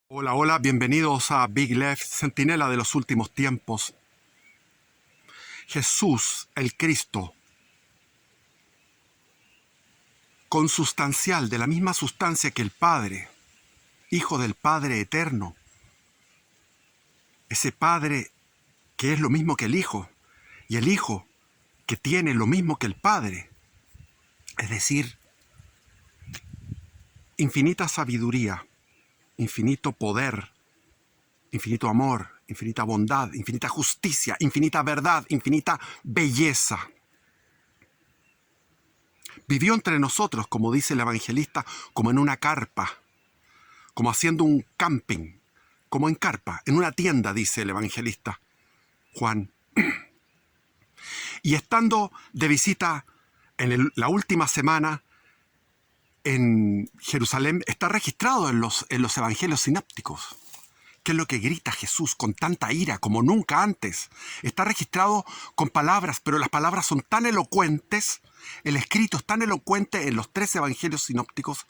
Hola, hola, bienvenidos a Big Left, Centinela de los últimos tiempos. Jesús, el Cristo, consustancial, de la misma sustancia que el Padre, Hijo del Padre eterno. Ese Padre que es lo mismo que el Hijo, y el Hijo que tiene lo mismo que el Padre. Es decir, infinita sabiduría, infinito poder, infinito amor, infinita bondad, infinita justicia, infinita verdad, infinita belleza. Vivió entre nosotros, como dice el evangelista, como en una carpa, como haciendo un camping, como en carpa, en una tienda, dice el evangelista Juan. Y estando de visita en la última semana en Jerusalén, está registrado en los evangelios sinápticos. ¿Qué es lo que grita Jesús con tanta ira como nunca antes? Está registrado con palabras, pero las palabras son tan elocuentes, el escrito es tan elocuente en los 3 evangelios sinópticos,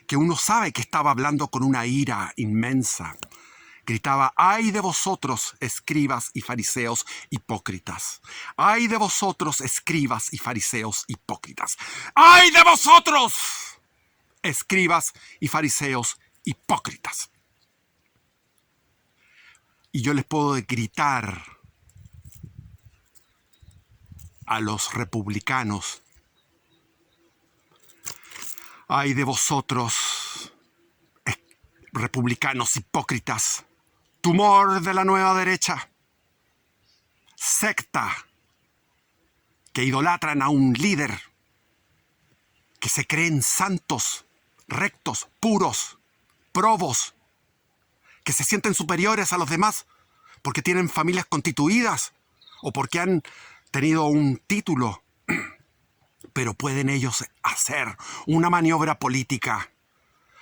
que uno sabe que estaba hablando con una ira inmensa. Gritaba: ¡ay de vosotros, escribas y fariseos hipócritas! ¡Ay de vosotros, escribas y fariseos hipócritas! ¡Ay de vosotros, escribas y fariseos hipócritas! Y yo les puedo gritar a los republicanos: ¡ay de vosotros, republicanos hipócritas! Tumor de la nueva derecha, secta que idolatran a un líder, que se creen santos, rectos, puros, probos, que se sienten superiores a los demás porque tienen familias constituidas o porque han tenido un título, pero pueden ellos hacer una maniobra política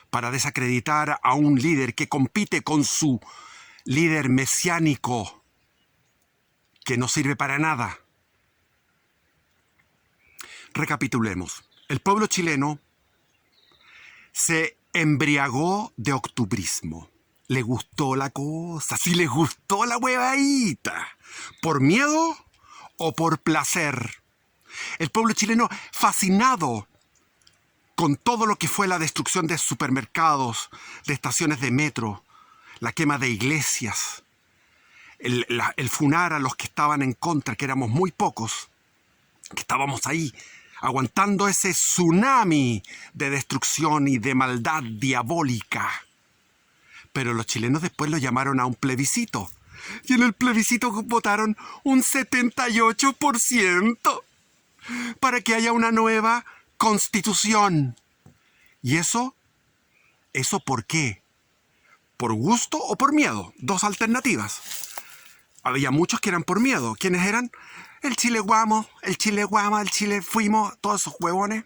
para desacreditar a un líder que compite con su líder mesiánico, que no sirve para nada. Recapitulemos. El pueblo chileno se embriagó de octubrismo. Le gustó la cosa, sí les gustó la huevadita. ¿Por miedo o por placer? El pueblo chileno fascinado con todo lo que fue la destrucción de supermercados, de estaciones de metro, la quema de iglesias, el funar a los que estaban en contra, que éramos muy pocos, que estábamos ahí aguantando ese tsunami de destrucción y de maldad diabólica. Pero los chilenos después lo llamaron a un plebiscito. Y en el plebiscito votaron un 78% para que haya una nueva constitución. ¿Y eso por qué? ¿Por gusto o por miedo? 2 alternativas. Había muchos que eran por miedo. ¿Quiénes eran? El Chile Guamo, el Chile Guama, el Chile Fuimos, todos esos huevones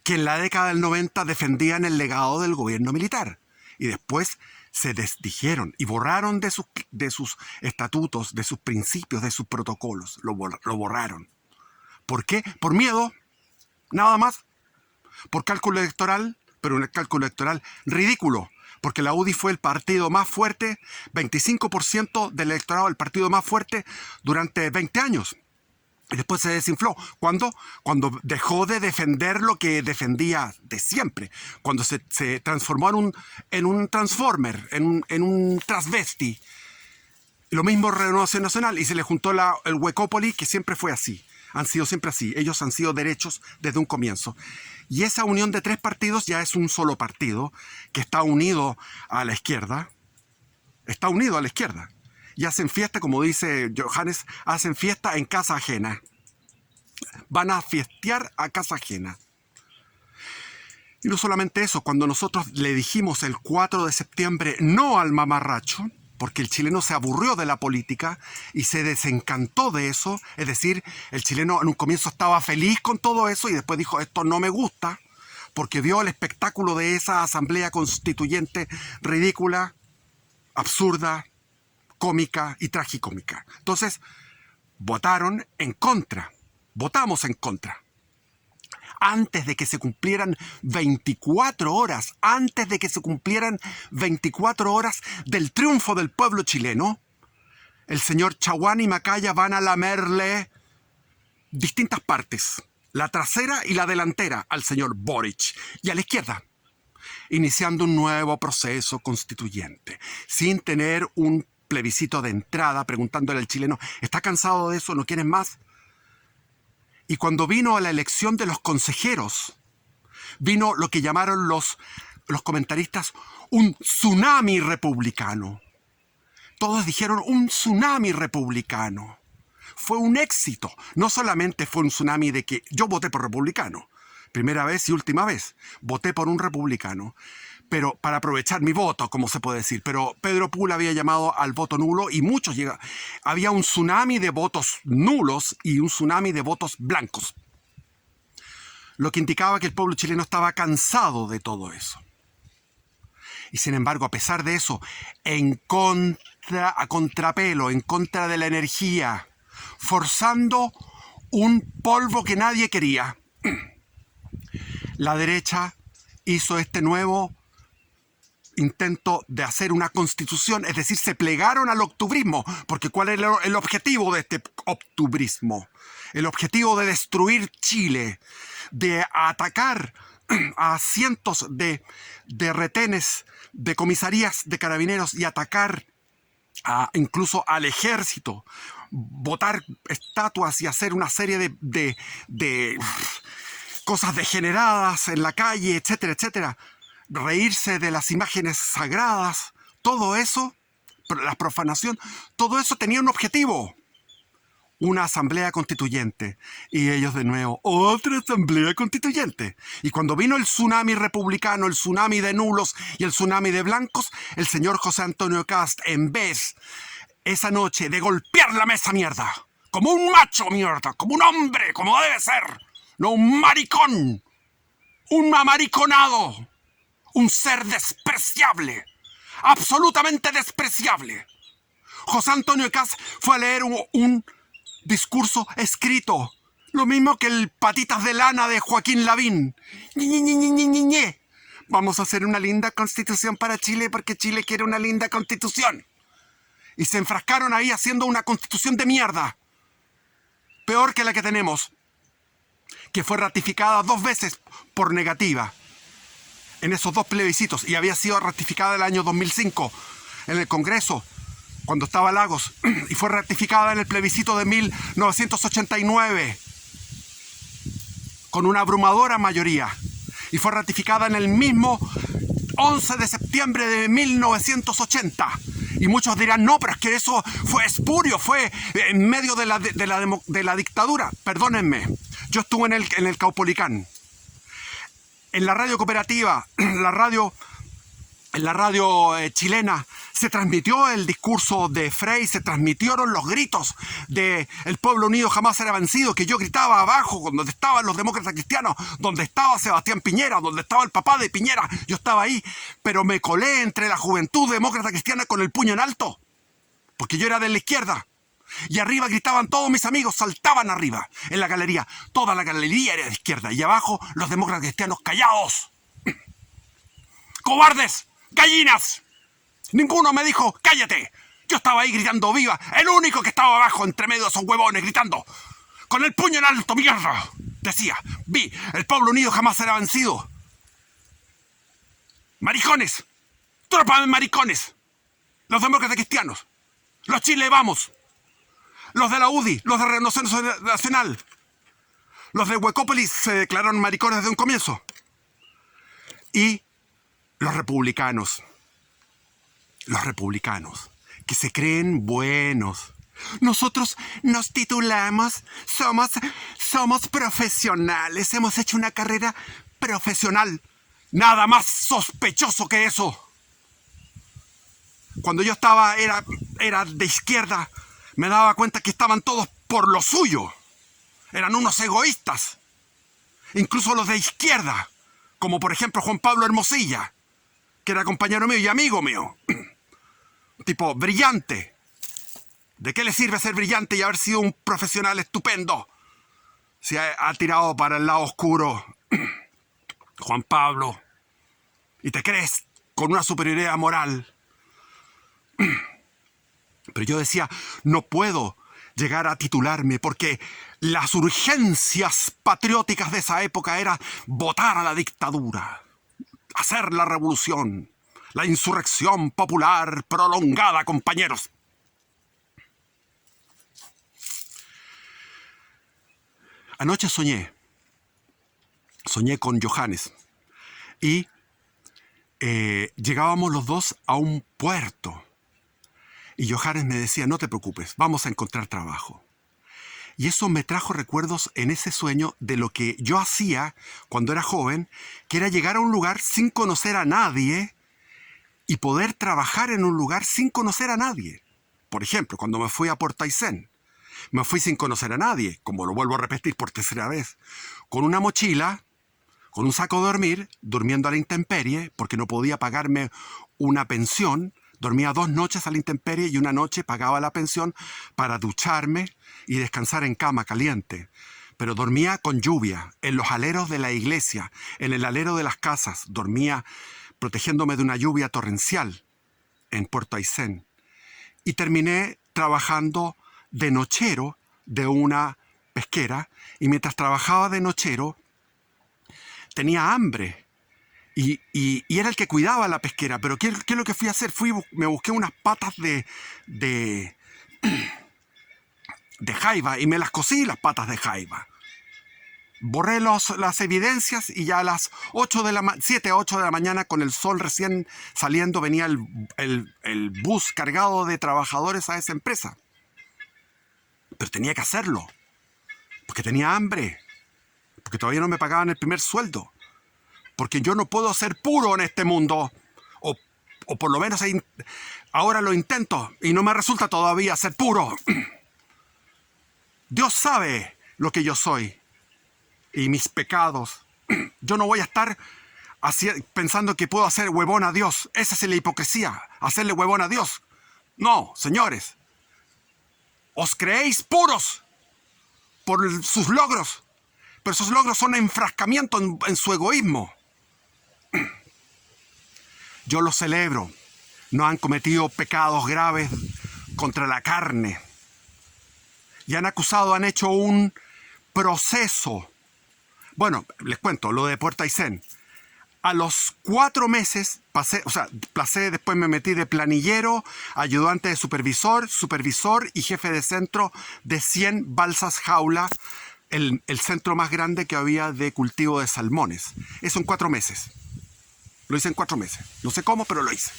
que en la década del 90 defendían el legado del gobierno militar y después se desdijeron y borraron de sus estatutos, de sus principios, de sus protocolos. Lo borraron. ¿Por qué? Por miedo, nada más. Por cálculo electoral, pero un cálculo electoral ridículo, porque la UDI fue el partido más fuerte, 25% del electorado del partido más fuerte durante 20 años. Y después se desinfló. ¿Cuándo? Cuando dejó de defender lo que defendía de siempre. Cuando se transformó en un transformer, en un transvesti. Lo mismo Renovación Nacional. Y se le juntó el Huecópoli, que siempre fue así. Han sido siempre así. Ellos han sido derechos desde un comienzo. Y esa unión de 3 partidos ya es un solo partido que está unido a la izquierda. Está unido a la izquierda. Y hacen fiesta, como dice Johannes, hacen fiesta en casa ajena. Van a fiestear a casa ajena. Y no solamente eso, cuando nosotros le dijimos el 4 de septiembre no al mamarracho, porque el chileno se aburrió de la política y se desencantó de eso, es decir, el chileno en un comienzo estaba feliz con todo eso y después dijo: esto no me gusta, porque vio el espectáculo de esa asamblea constituyente ridícula, absurda, cómica y tragicómica. Entonces, votaron en contra. Votamos en contra. antes de que se cumplieran 24 horas, antes de que se cumplieran 24 horas del triunfo del pueblo chileno, el señor Chaguán y Macaya van a lamerle distintas partes, la trasera y la delantera, al señor Boric y a la izquierda, iniciando un nuevo proceso constituyente, sin tener un plebiscito de entrada, preguntándole al chileno, ¿está cansado de eso? ¿No quieren más? Y cuando vino a la elección de los consejeros, vino lo que llamaron los comentaristas un tsunami republicano. Todos dijeron un tsunami republicano. Fue un éxito. No solamente fue un tsunami de que yo voté por republicano, primera vez y última vez, voté por un republicano, pero para aprovechar mi voto, como se puede decir. Pero Pedro Pula había llamado al voto nulo y muchos llegaron. Había un tsunami de votos nulos y un tsunami de votos blancos, lo que indicaba que el pueblo chileno estaba cansado de todo eso. Y sin embargo, a pesar de eso, a contrapelo, en contra de la energía, forzando un polvo que nadie quería, la derecha hizo este nuevo intento de hacer una constitución, es decir, se plegaron al octubrismo, porque ¿cuál es el objetivo de este octubrismo? El objetivo de destruir Chile, de atacar a cientos de retenes, de comisarías de carabineros y atacar incluso al ejército, botar estatuas y hacer una serie de cosas degeneradas en la calle, etcétera, etcétera. Reírse de las imágenes sagradas, todo eso, la profanación, todo eso tenía un objetivo. Una asamblea constituyente. Y ellos de nuevo, otra asamblea constituyente. Y cuando vino el tsunami republicano, el tsunami de nulos y el tsunami de blancos, el señor José Antonio Kast, en vez, esa noche, de golpear la mesa mierda, como un macho mierda, como un hombre, como debe ser, no un maricón, un amariconado, un ser despreciable, absolutamente despreciable. José Antonio Kast fue a leer un discurso escrito, lo mismo que el Patitas de Lana de Joaquín Lavín. Vamos a hacer una linda constitución para Chile porque Chile quiere una linda constitución. Y se enfrascaron ahí haciendo una constitución de mierda, peor que la que tenemos, que fue ratificada 2 veces por negativa en esos 2 plebiscitos, y había sido ratificada el año 2005 en el Congreso, cuando estaba Lagos, y fue ratificada en el plebiscito de 1989 con una abrumadora mayoría, y fue ratificada en el mismo 11 de septiembre de 1980. Y muchos dirán, no, pero es que eso fue espurio, fue en medio de la dictadura. Perdónenme, yo estuve en el Caupolicán, en la radio cooperativa, en la radio chilena, se transmitió el discurso de Frei, se transmitieron los gritos de el pueblo unido jamás será vencido, que yo gritaba abajo, donde estaban los demócratas cristianos, donde estaba Sebastián Piñera, donde estaba el papá de Piñera, yo estaba ahí, pero me colé entre la juventud demócrata cristiana con el puño en alto, porque yo era de la izquierda. Y arriba gritaban todos mis amigos, saltaban arriba, en la galería. Toda la galería era de izquierda, y abajo los demócratas cristianos callados. ¡Cobardes! ¡Gallinas! Ninguno me dijo, ¡cállate! Yo estaba ahí gritando viva, el único que estaba abajo entre medio de esos huevones gritando, con el puño en alto, mierda. Decía, el pueblo unido jamás será vencido. Maricones, tropa de maricones, los demócratas cristianos, los Chile Vamos, los de la UDI, los de Renovación Nacional, los de Huecópolis se declararon maricones desde un comienzo. Y los republicanos, que se creen buenos. Nosotros nos titulamos, somos profesionales, hemos hecho una carrera profesional. Nada más sospechoso que eso. Cuando yo era de izquierda, me daba cuenta que estaban todos por lo suyo. Eran unos egoístas. Incluso los de izquierda, como por ejemplo Juan Pablo Hermosilla, que era compañero mío y amigo mío. Un tipo brillante. ¿De qué le sirve ser brillante y haber sido un profesional estupendo se ha tirado para el lado oscuro, Juan Pablo, y te crees con una superioridad moral. Pero yo decía, no puedo llegar a titularme porque las urgencias patrióticas de esa época era votar a la dictadura, hacer la revolución, la insurrección popular prolongada, compañeros. Anoche soñé con Johannes y llegábamos los dos a un puerto. Y Johannes me decía, no te preocupes, vamos a encontrar trabajo. Y eso me trajo recuerdos en ese sueño de lo que yo hacía cuando era joven, que era llegar a un lugar sin conocer a nadie y poder trabajar en un lugar sin conocer a nadie. Por ejemplo, cuando me fui a Port Aysén, me fui sin conocer a nadie, como lo vuelvo a repetir por tercera vez, con una mochila, con un saco de dormir, durmiendo a la intemperie, porque no podía pagarme una pensión. Dormía 2 noches a la intemperie y una noche pagaba la pensión para ducharme y descansar en cama caliente. Pero dormía con lluvia, en los aleros de la iglesia, en el alero de las casas. Dormía protegiéndome de una lluvia torrencial en Port Aysén. Y terminé trabajando de nochero de una pesquera. Y mientras trabajaba de nochero, tenía hambre. Y era el que cuidaba la pesquera. Pero ¿qué es lo que fui a hacer? Me busqué unas patas de jaiba y me las cocí, las patas de jaiba. Borré las evidencias y ya a las 7 a 8 de la mañana, con el sol recién saliendo, venía el bus cargado de trabajadores a esa empresa. Pero tenía que hacerlo, porque tenía hambre, porque todavía no me pagaban el primer sueldo. Porque yo no puedo ser puro en este mundo, o por lo menos ahora lo intento y no me resulta todavía ser puro. Dios sabe lo que yo soy y mis pecados. Yo no voy a estar pensando que puedo hacer huevón a Dios. Esa es la hipocresía, hacerle huevón a Dios. No, señores, os creéis puros por sus logros, pero esos logros son enfrascamiento en su egoísmo. Yo los celebro. No han cometido pecados graves contra la carne. Y han hecho un proceso. Bueno, les cuento lo de Port Aysén. A los 4 meses después me metí de planillero, ayudante de supervisor y jefe de centro de 100 balsas jaula, el centro más grande que había de cultivo de salmones. Eso en 4 meses. Lo hice en 4 meses. No sé cómo, pero lo hice.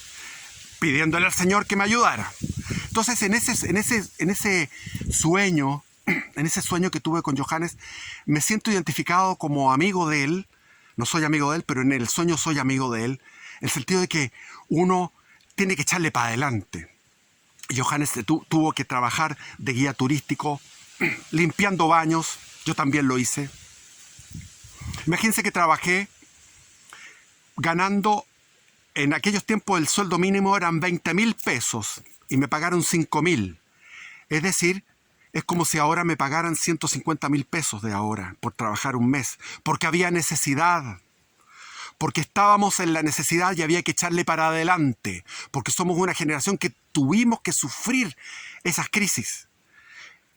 Pidiéndole al Señor que me ayudara. Entonces, en ese sueño que tuve con Johannes, me siento identificado como amigo de él. No soy amigo de él, pero en el sueño soy amigo de él. En el sentido de que uno tiene que echarle para adelante. Johannes tuvo que trabajar de guía turístico, limpiando baños. Yo también lo hice. Imagínense que trabajé ganando, en aquellos tiempos el sueldo mínimo eran 20.000 pesos y me pagaron 5.000. Es decir, es como si ahora me pagaran 150.000 pesos de ahora por trabajar un mes, porque había necesidad, porque estábamos en la necesidad y había que echarle para adelante, porque somos una generación que tuvimos que sufrir esas crisis.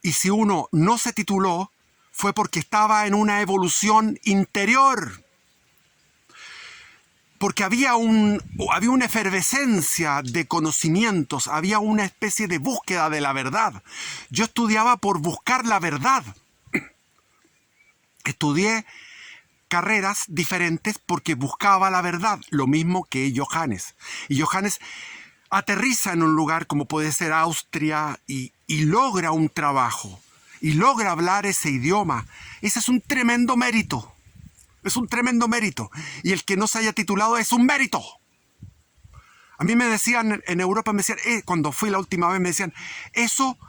Y si uno no se tituló, fue porque estaba en una evolución interior. Porque había una efervescencia de conocimientos, había una especie de búsqueda de la verdad. Yo estudiaba por buscar la verdad. Estudié carreras diferentes porque buscaba la verdad, lo mismo que Johannes. Y Johannes aterriza en un lugar como puede ser Austria y logra un trabajo, y logra hablar ese idioma. Ese es un tremendo mérito. Es un tremendo mérito. Y el que no se haya titulado es un mérito. A mí me decían, en Europa me decían, cuando fui la última vez me decían, eso,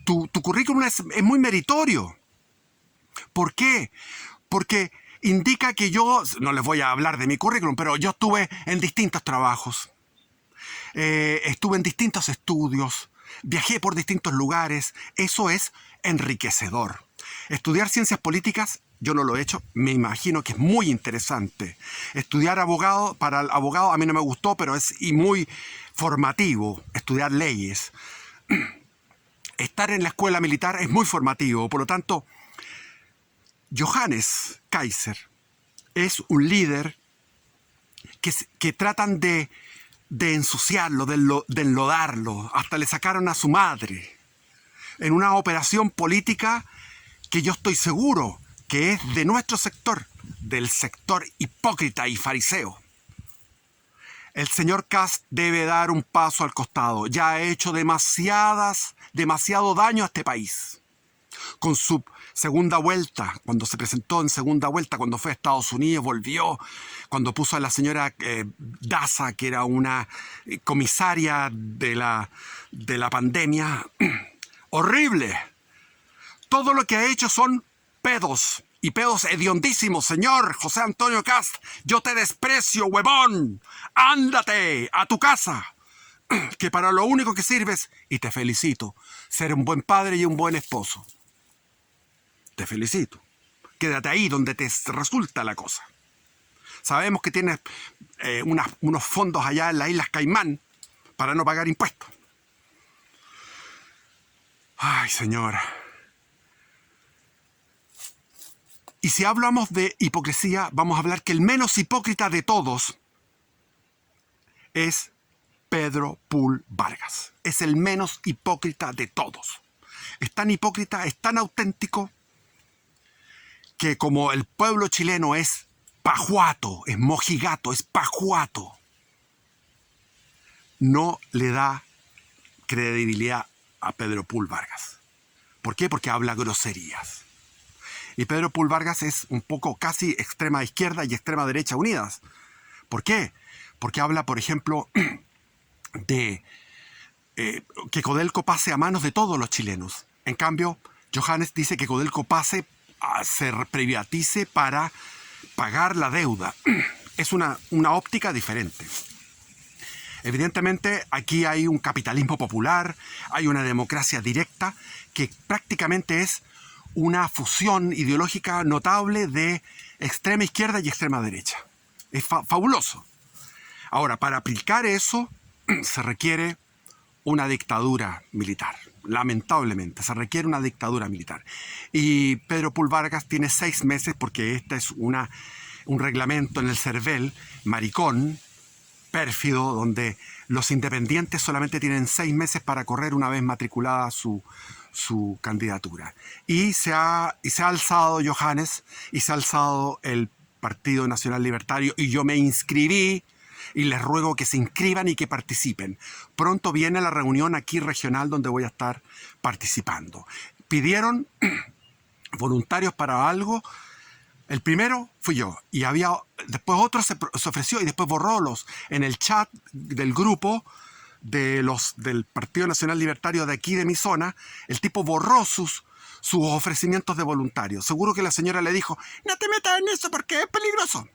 tu currículum es muy meritorio. ¿Por qué? Porque indica que yo, no les voy a hablar de mi currículum, pero yo estuve en distintos trabajos. Estuve en distintos estudios. Viajé por distintos lugares. Eso es enriquecedor. Estudiar ciencias políticas, yo no lo he hecho, me imagino que es muy interesante. Estudiar abogado, para el abogado a mí no me gustó, pero es muy formativo. Estudiar leyes. Estar en la escuela militar es muy formativo. Por lo tanto, Johannes Kaiser es un líder que tratan de ensuciarlo, de enlodarlo. Hasta le sacaron a su madre en una operación política que yo estoy seguro que es de nuestro sector, del sector hipócrita y fariseo. El señor Kast debe dar un paso al costado. Ya ha hecho demasiado daño a este país. Con su segunda vuelta, cuando se presentó en segunda vuelta, cuando fue a Estados Unidos, volvió, cuando puso a la señora Daza, que era una comisaria de la pandemia. Horrible. Todo lo que ha hecho son pedos. Y pedos hediondísimos, señor José Antonio Kast. Yo te desprecio, huevón. Ándate a tu casa, que para lo único que sirves, y te felicito, ser un buen padre y un buen esposo. Te felicito. Quédate ahí donde te resulta la cosa. Sabemos que tienes unos fondos allá en las Islas Caimán para no pagar impuestos. Ay, señor. Y si hablamos de hipocresía, vamos a hablar que el menos hipócrita de todos es Pedro Pul Vargas. Es el menos hipócrita de todos. Es tan hipócrita, es tan auténtico, que como el pueblo chileno es pajuato, es mojigato, es pajuato, no le da credibilidad a Pedro Pul Vargas. ¿Por qué? Porque habla groserías. Y Pedro Pul Vargas es un poco casi extrema izquierda y extrema derecha unidas. ¿Por qué? Porque habla, por ejemplo, de que Codelco pase a manos de todos los chilenos. En cambio, Johannes dice que Codelco se privatice para pagar la deuda. Es una óptica diferente. Evidentemente, aquí hay un capitalismo popular, hay una democracia directa que prácticamente es una fusión ideológica notable de extrema izquierda y extrema derecha. Es fabuloso. Ahora, para aplicar eso se requiere una dictadura militar. Lamentablemente, se requiere una dictadura militar. Y Pedro Pul Vargas tiene 6 meses, porque este es un reglamento en el CERVEL, maricón, pérfido, donde los independientes solamente tienen 6 meses para correr una vez matriculada su candidatura. Y se ha alzado Johannes, y se ha alzado el Partido Nacional Libertario, y yo me inscribí, y les ruego que se inscriban y que participen. Pronto viene la reunión aquí regional donde voy a estar participando. Pidieron voluntarios para algo. El primero fui yo, y después otro se ofreció y después borrólos en el chat del grupo del Partido Nacional Libertario de aquí, de mi zona. El tipo borró sus ofrecimientos de voluntarios. Seguro que la señora le dijo: no te metas en eso porque es peligroso.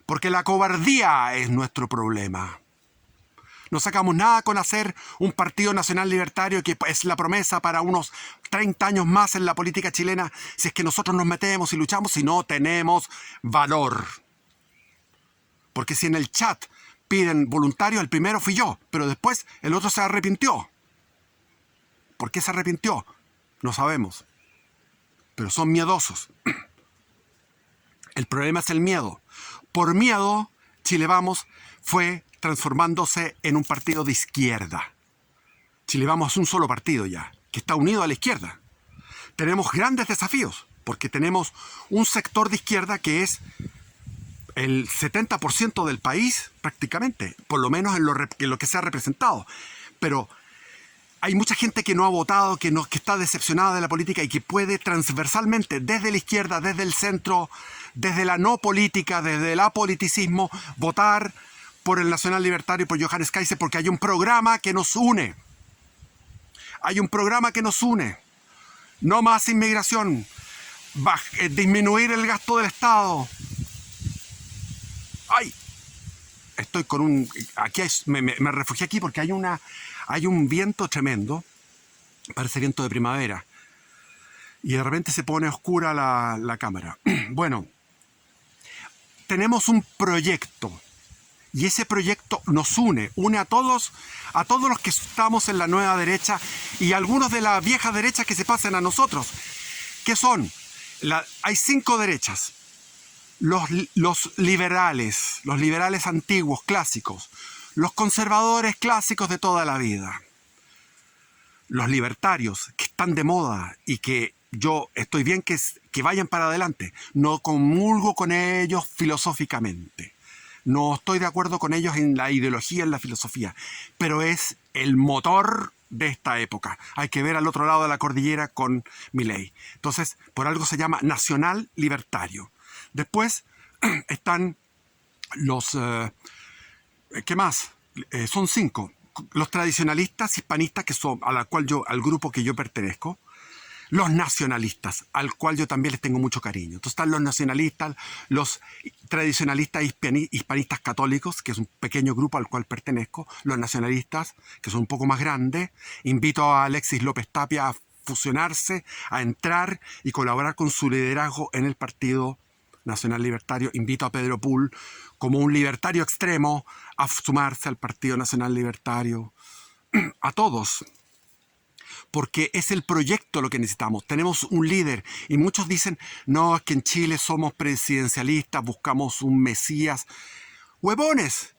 Porque la cobardía es nuestro problema. No sacamos nada con hacer un Partido Nacional Libertario, que es la promesa para unos 30 años más en la política chilena, si es que nosotros nos metemos y luchamos, si no tenemos valor. Porque si en el chat piden voluntarios, el primero fui yo, pero después el otro se arrepintió. ¿Por qué se arrepintió? No sabemos. Pero son miedosos. El problema es el miedo. Por miedo, Chile Vamos fue transformándose en un partido de izquierda. Chile Vamos es un solo partido ya, que está unido a la izquierda. Tenemos grandes desafíos, porque tenemos un sector de izquierda que es el 70% del país, prácticamente, por lo menos en lo que se ha representado. Pero hay mucha gente que no ha votado, que está decepcionada de la política y que puede transversalmente, desde la izquierda, desde el centro, desde la no política, desde el apoliticismo, votar por el Nacional Libertario y por Johannes Kaiser, porque hay un programa que nos une. Hay un programa que nos une. No más inmigración. Disminuir el gasto del Estado. ¡Ay! Estoy con un... Aquí me refugié aquí porque hay un viento tremendo. Parece viento de primavera. y de repente se pone oscura la cámara. Bueno, tenemos un proyecto y ese proyecto nos une a todos los que estamos en la nueva derecha y algunos de la vieja derecha que se pasen a nosotros. ¿Qué son? Hay 5 derechas. Los liberales antiguos, clásicos, los conservadores clásicos de toda la vida, los libertarios que están de moda y que yo estoy bien que vayan para adelante. No comulgo con ellos filosóficamente. No estoy de acuerdo con ellos en la ideología, en la filosofía, pero es el motor de esta época. Hay que ver al otro lado de la cordillera con Milei. Entonces, por algo se llama nacional libertario. Después están los... ¿qué más? Son 5. Los tradicionalistas hispanistas, que son al grupo que yo pertenezco. Los nacionalistas, al cual yo también les tengo mucho cariño. Entonces están los nacionalistas, los tradicionalistas hispanistas católicos, que es un pequeño grupo al cual pertenezco, los nacionalistas, que son un poco más grandes. Invito a Alexis López Tapia a fusionarse, a entrar y colaborar con su liderazgo en el Partido Nacional Libertario. Invito a Pedro Pull, como un libertario extremo, a sumarse al Partido Nacional Libertario. A todos. Porque es el proyecto lo que necesitamos. Tenemos un líder y muchos dicen, no, es que en Chile somos presidencialistas, buscamos un mesías. ¡Huevones!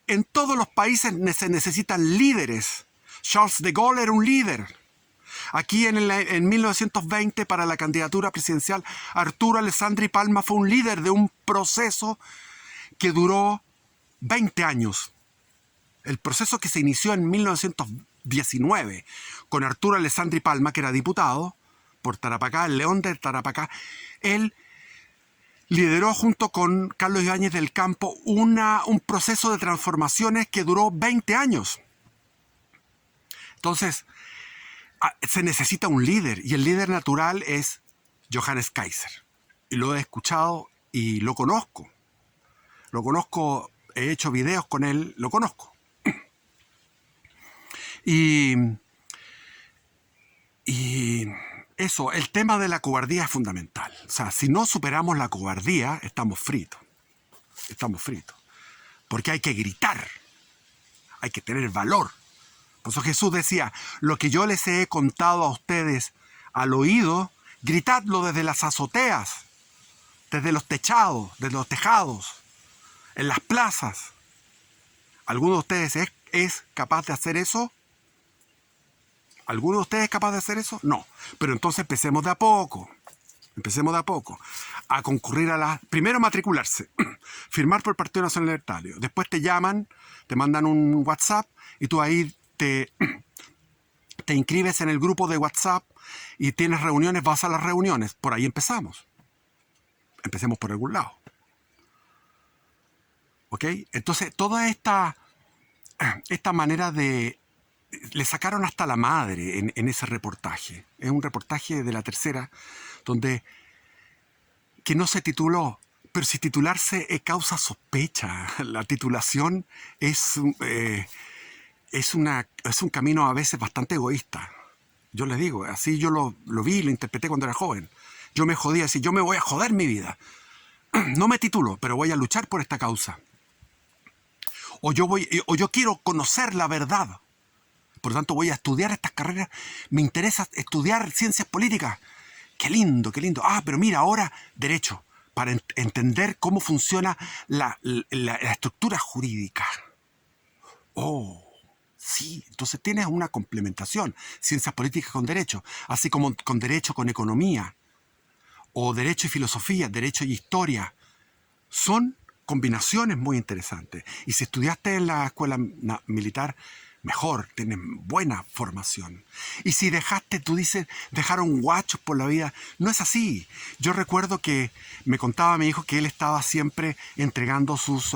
En todos los países se necesitan líderes. Charles de Gaulle era un líder. Aquí en 1920, para la candidatura presidencial, Arturo Alessandri Palma fue un líder de un proceso que duró 20 años. El proceso que se inició en 1919 con Arturo Alessandri Palma, que era diputado por Tarapacá, el León de Tarapacá. Él lideró junto con Carlos Ibáñez del Campo un proceso de transformaciones que duró 20 años. Entonces, se necesita un líder, y el líder natural es Johannes Kaiser. Y lo he escuchado y lo conozco. He hecho videos con él, lo conozco. Y eso, el tema de la cobardía es fundamental. O sea, si no superamos la cobardía, estamos fritos. Estamos fritos. Porque hay que gritar. Hay que tener valor. Por eso Jesús decía, lo que yo les he contado a ustedes al oído, gritadlo desde las azoteas, desde los techados, desde los tejados, en las plazas. ¿Alguno de ustedes es capaz de hacer eso? ¿Alguno de ustedes es capaz de hacer eso? No. Pero entonces empecemos de a poco. Empecemos de a poco. A concurrir primero matricularse. Firmar por el Partido Nacional Libertario. Después te llaman, te mandan un WhatsApp y tú ahí te inscribes en el grupo de WhatsApp y tienes reuniones, vas a las reuniones. Por ahí empezamos. Empecemos por algún lado. ¿Ok? Entonces, toda esta manera de... Le sacaron hasta la madre en ese reportaje. Es un reportaje de La Tercera, que no se tituló, pero si titularse causa sospecha. La titulación es un camino a veces bastante egoísta. Yo les digo, así yo lo vi y lo interpreté cuando era joven. Yo me jodía, así, yo me voy a joder mi vida. No me titulo, pero voy a luchar por esta causa. O yo quiero conocer la verdad. Por lo tanto, voy a estudiar estas carreras. Me interesa estudiar ciencias políticas. Qué lindo, qué lindo. Pero mira, ahora derecho, para entender cómo funciona la estructura jurídica. Oh, sí. Entonces tienes una complementación. Ciencias políticas con derecho. Así como con derecho con economía. O derecho y filosofía, derecho y historia. Son combinaciones muy interesantes. Y si estudiaste en la escuela militar, mejor, tienen buena formación. Y si tú dices, dejaron guachos por la vida. No es así. Yo recuerdo que me contaba mi hijo que él estaba siempre entregando sus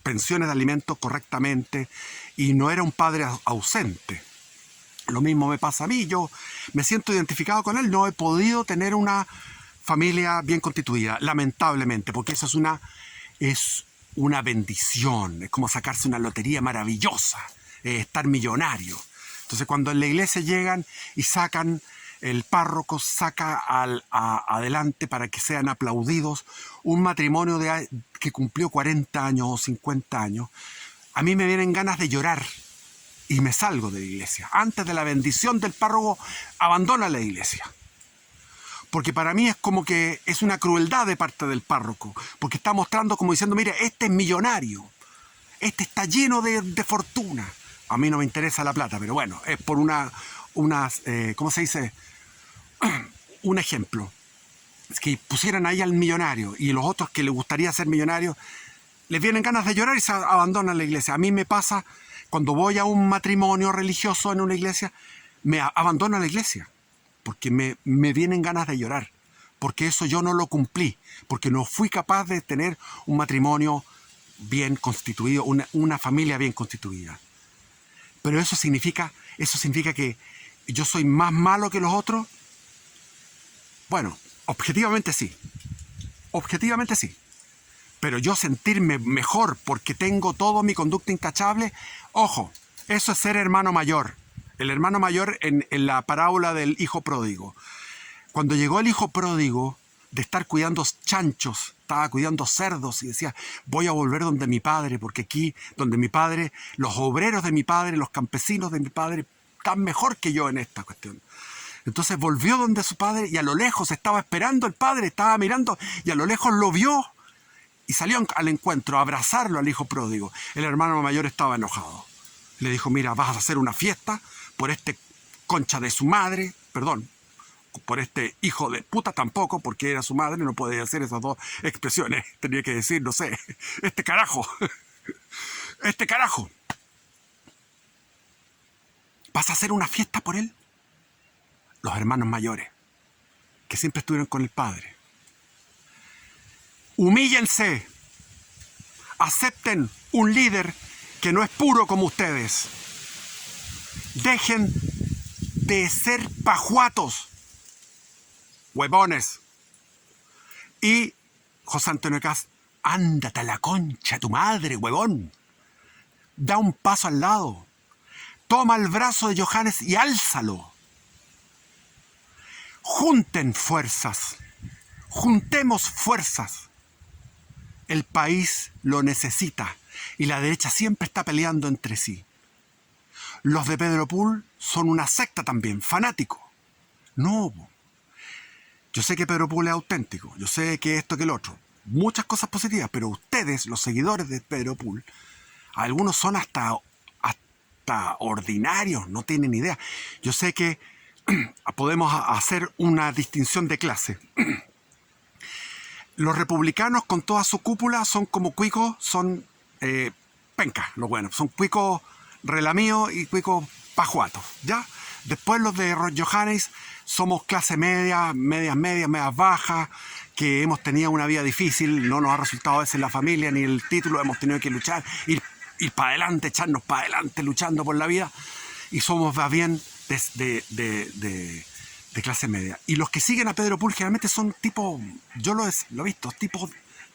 pensiones de alimentos correctamente y no era un padre ausente. Lo mismo me pasa a mí. Yo me siento identificado con él. No he podido tener una familia bien constituida, lamentablemente, porque eso es una bendición, es como sacarse una lotería maravillosa, estar millonario. Entonces cuando en la iglesia llegan y sacan el párroco saca adelante para que sean aplaudidos un matrimonio que cumplió 40 años o 50 años, a mí me vienen ganas de llorar y me salgo de la iglesia. Antes de la bendición del párroco, abandona la iglesia. Porque para mí es como que es una crueldad de parte del párroco, porque está mostrando como diciendo, mire, este es millonario, este está lleno de fortuna. A mí no me interesa la plata, pero bueno, es por ¿cómo se dice? Un ejemplo. Es que pusieran ahí al millonario y los otros que les gustaría ser millonarios, les vienen ganas de llorar y se abandonan la iglesia. A mí me pasa cuando voy a un matrimonio religioso en una iglesia, me abandono la iglesia. Porque me vienen ganas de llorar, porque eso yo no lo cumplí, porque no fui capaz de tener un matrimonio bien constituido, una familia bien constituida. Pero eso significa que yo soy más malo que los otros. Bueno, objetivamente sí, pero yo sentirme mejor porque tengo todo mi conducta intachable, ojo, eso es ser hermano mayor. El hermano mayor en la parábola del hijo pródigo. Cuando llegó el hijo pródigo, de estar cuidando chanchos, estaba cuidando cerdos y decía, voy a volver donde mi padre, porque aquí, donde mi padre, los obreros de mi padre, los campesinos de mi padre, están mejor que yo en esta cuestión. Entonces volvió donde su padre y a lo lejos estaba esperando el padre, estaba mirando y a lo lejos lo vio y salió al encuentro a abrazarlo al hijo pródigo. El hermano mayor estaba enojado. Le dijo, mira, vas a hacer una fiesta por este concha de su madre, perdón, por este hijo de puta tampoco, porque era su madre, no podía hacer esas dos expresiones. Tenía que decir, no sé, este carajo. Este carajo. ¿Vas a hacer una fiesta por él? Los hermanos mayores, que siempre estuvieron con el padre. Humíllense. Acepten un líder que no es puro como ustedes. Dejen de ser pajuatos, huevones. Y José Antonio Kast, ándate a la concha tu madre, huevón. Da un paso al lado. Toma el brazo de Johannes y álzalo. Junten fuerzas. Juntemos fuerzas. El país lo necesita y la derecha siempre está peleando entre sí. Los de Pedro Pool son una secta también, fanático. No. Yo sé que Pedro Pool es auténtico, yo sé que esto que el otro. Muchas cosas positivas, pero ustedes, los seguidores de Pedro Pool, algunos son hasta ordinarios, no tienen idea. Yo sé que podemos hacer una distinción de clase. Los republicanos con toda su cúpula son como cuicos, son pencas, los buenos, son cuicos relamidos y cuicos pajuatos, ¿ya? Después los de Johannes somos clase media, medias bajas, que hemos tenido una vida difícil, no nos ha resultado a veces la familia ni el título, hemos tenido que luchar, ir para adelante, echarnos para adelante luchando por la vida, y somos más bien de clase media. Y los que siguen a Pedro Pool generalmente son tipos, yo lo he visto, tipos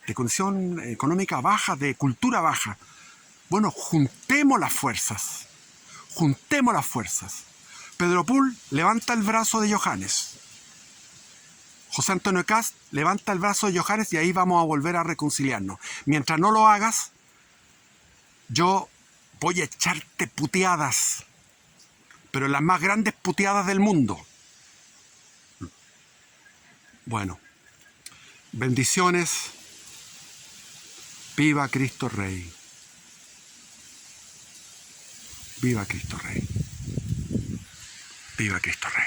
de condición económica baja, de cultura baja. Bueno, juntemos las fuerzas. Pedro Pool levanta el brazo de Johannes. José Antonio Kast levanta el brazo de Johannes y ahí vamos a volver a reconciliarnos. Mientras no lo hagas, yo voy a echarte puteadas, pero las más grandes puteadas del mundo. Bueno, bendiciones. Viva Cristo Rey. Viva Cristo Rey. Viva Cristo Rey.